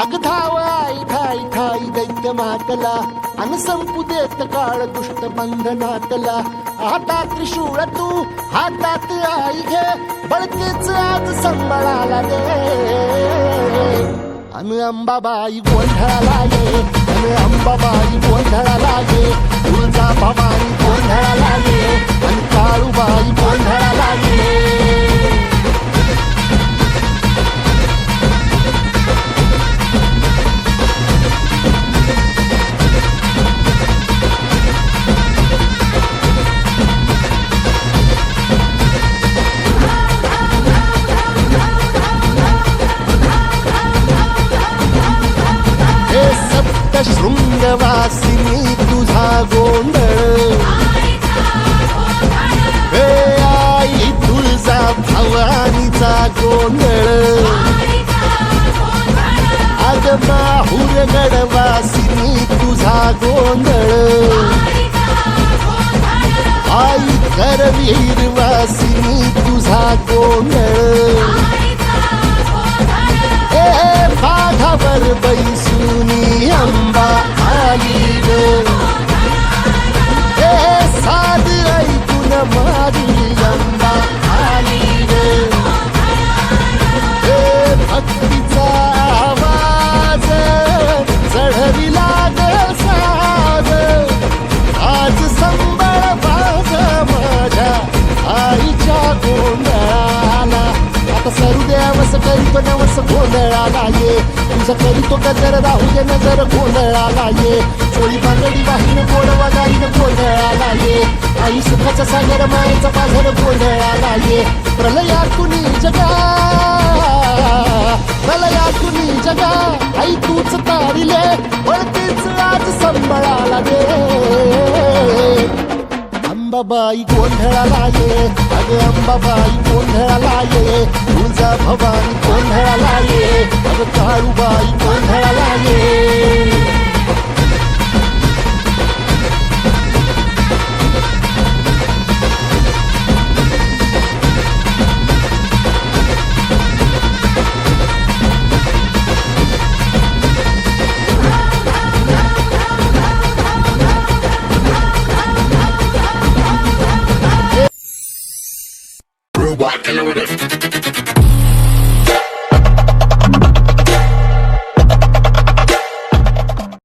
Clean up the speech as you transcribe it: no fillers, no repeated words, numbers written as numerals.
अग धाव आई ठाई ठाई दैत्य मातला अन संपू देत काळ दुष्ट बंधनातला हातात त्रिशूळ तू हातात आई घे बळतेच आज संबळाला दे अन अंबाबाई गोंधळाला ये अन अंबाबाई गोंधळाला ये तुळजा भवानी गोंधळाला ये अन काळूबाई गोंधळाला ये शृंगवासिनी तुझा गोंधळ हे आई तुळजा भवानीचा गोंधळ अग माहूर गडवासिनी तुझा गोंधळ आई करवीर वासिनी तुझा गोंधळ बाघावर बैसुनी अंबा आली रे साध ऐकून माझी अंबा आली रे भक्तीचा आवाज चढवी लागल साज आज संबळ बाज माझ्या आईच्या गोंधळाला आता सरू देवस करीतो नवस गोंधळाला ये तुझं करीतो गजर राहू दे नजर गोंधळाला ये चोळी बांगडी वाहीन गोडवा गाईन गोंधळाला ये आई सुखाचा सागर मायेचा पाझर गोंधळाला ये प्रलयातून जगा प्रलयातून जगा आई तूच तारिले वळतीच आज संबळाला दे अंबाबाई गोंधळाला ये अग अंबाबाई गोंधळाला ये तुळजा भवानी गोंधळाला ये अग काळूबाई गोंधळाला ये Killer with it.